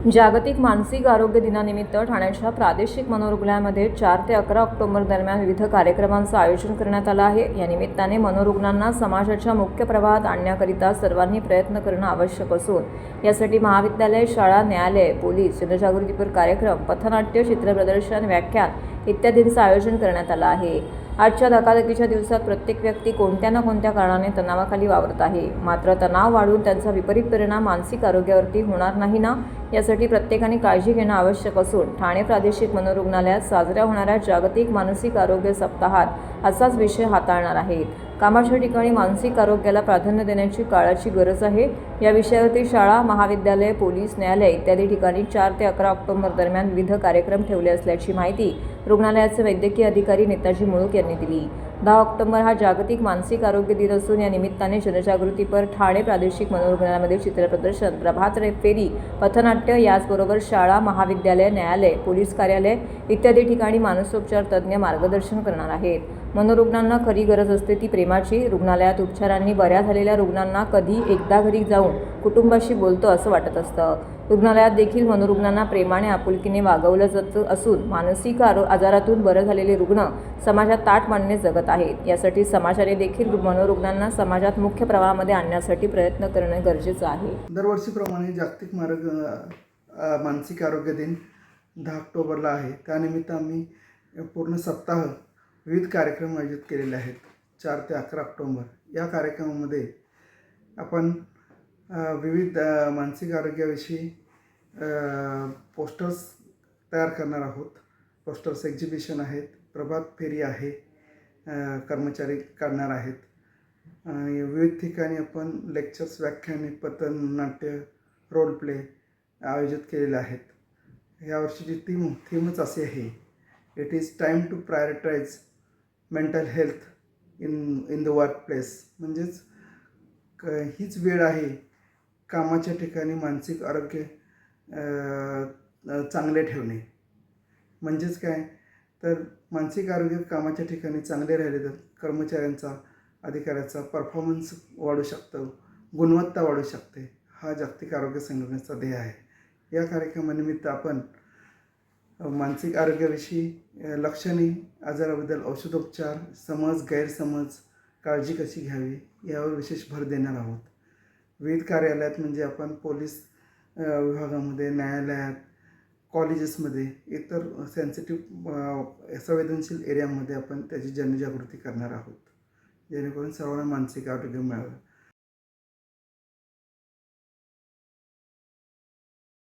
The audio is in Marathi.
जागतिक मानसिक आरोग्य दिनानिमित्त ठाण्याच्या प्रादेशिक मनोरुग्णालयामध्ये 4 ते 11 ऑक्टोबर दरम्यान विविध कार्यक्रमांचं आयोजन करण्यात आलं आहे। या निमित्ताने मनोरुग्णांना समाजाच्या मुख्य प्रवाहात आणण्याकरिता सर्वांनी प्रयत्न करणं आवश्यक असून यासाठी महाविद्यालय, शाळा, न्यायालय, पोलीस, जनजागृतीपर कार्यक्रम, पथनाट्य, चित्रप्रदर्शन, व्याख्यान इत्यादींचं आयोजन करण्यात आलं आहे। आजच्या धकाधकीच्या दिवसात प्रत्येक व्यक्ती कोणत्या ना कोणत्या कारणाने तणावाखाली वावरत आहे। मात्र तणाव वाढून त्यांचा विपरीत परिणाम मानसिक आरोग्यावरती होणार नाही ना, यासाठी प्रत्येकाने काळजी घेणं आवश्यक असून ठाणे प्रादेशिक मनोरुग्णालयात साजऱ्या होणाऱ्या जागतिक मानसिक आरोग्य सप्ताहात असाच विषय हाताळणार आहेत। कामाच्या ठिकाणी मानसिक आरोग्याला प्राधान्य देण्याची काळाची गरज आहे। या विषयावरती शाळा, महाविद्यालय, पोलीस, न्यायालय इत्यादी ठिकाणी 4 ते 11 ऑक्टोबर दरम्यान विविध कार्यक्रम ठेवले असल्याची माहिती रुग्णालयाचे वैद्यकीय अधिकारी नेताजी मुळूक यांनी दिली। 10 ऑक्टोबर हा जागतिक मानसिक आरोग्य दिन असून या निमित्ताने जनजागृतीपर ठाणे प्रादेशिक मनोरुग्णालयामध्ये चित्रप्रदर्शन, प्रभात फेरी, पथनाट्य याचबरोबर शाळा, महाविद्यालय, न्यायालय, पोलीस कार्यालय इत्यादी ठिकाणी मानसोपचार तज्ज्ञ मार्गदर्शन करणार आहेत। मनोरुग्णांना खरी गरज असते ती प्रेमाची। रुग्णालयात उपचारांनी बऱ्या झालेल्या रुग्णांना कधी एकदा घरी जाऊन कुटुंबाशी बोलतो असं वाटत असतं। रुग्णालयात देखील मनोरुग्णांना प्रेमाने, आपुलकीने वागवलं जात असून मानसिक आजारातून बरं झालेले रुग्ण समाजात ताठ मानेने जगत आहेत। यासाठी समाजाने देखील मनोरुग्णांना समाजात मुख्य प्रवाहामध्ये आणण्यासाठी प्रयत्न करणे गरजेचं आहे। दरवर्षीप्रमाणे जागतिक मानसिक आरोग्य दिन 10 ऑक्टोबरला आहे। त्यानिमित्त आम्ही पूर्ण सप्ताह विविध कार्यक्रम आयोजित केलेले आहेत। 4 ते 11 ऑक्टोबर या कार्यक्रमामध्ये आपण विविध मानसिक आरोग्याविषयी पोस्टर्स तयार करणार आहोत। पोस्टर्स एक्झिबिशन आहेत, प्रभात फेरी आहे, कर्मचारी काढणार आहेत आणि विविध ठिकाणी आपण लेक्चर्स, व्याख्याने, पथनाट्य, रोल प्ले आयोजित केलेले आहेत। यावर्षीची थीमच अशी आहे, it is time to prioritize mental health in the work place. म्हणजेच हीच वेळ आहे कामाच्या ठिकाणी मानसिक आरोग्य चांगले ठेवणे। म्हणजेच काय तर मानसिक आरोग्य कामाच्या ठिकाणी चांगले राहिले तर कर्मचाऱ्यांचा, अधिकाऱ्याचा परफॉर्मन्स वाढू शकतो, गुणवत्ता वाढू शकते। हा जागतिक आरोग्य संघटनेचा ध्येय आहे। या कार्यक्रमानिमित्त आपण मानसिक आरोग्याविषयी लक्षणे, आजाराबद्दल औषधोपचार, समज, गैरसमज, काळजी कशी घ्यावी यावर विशेष भर देणार आहोत। विविध कार्यालयात म्हणजे आपण पोलीस विभागामध्ये, न्यायालयात, कॉलेजेसमध्ये, इतर सेन्सिटिव्ह संवेदनशील एरियामध्ये आपण त्याची जनजागृती करणार आहोत, जेणेकरून सर्वांना मानसिक आरोग्य मिळावे।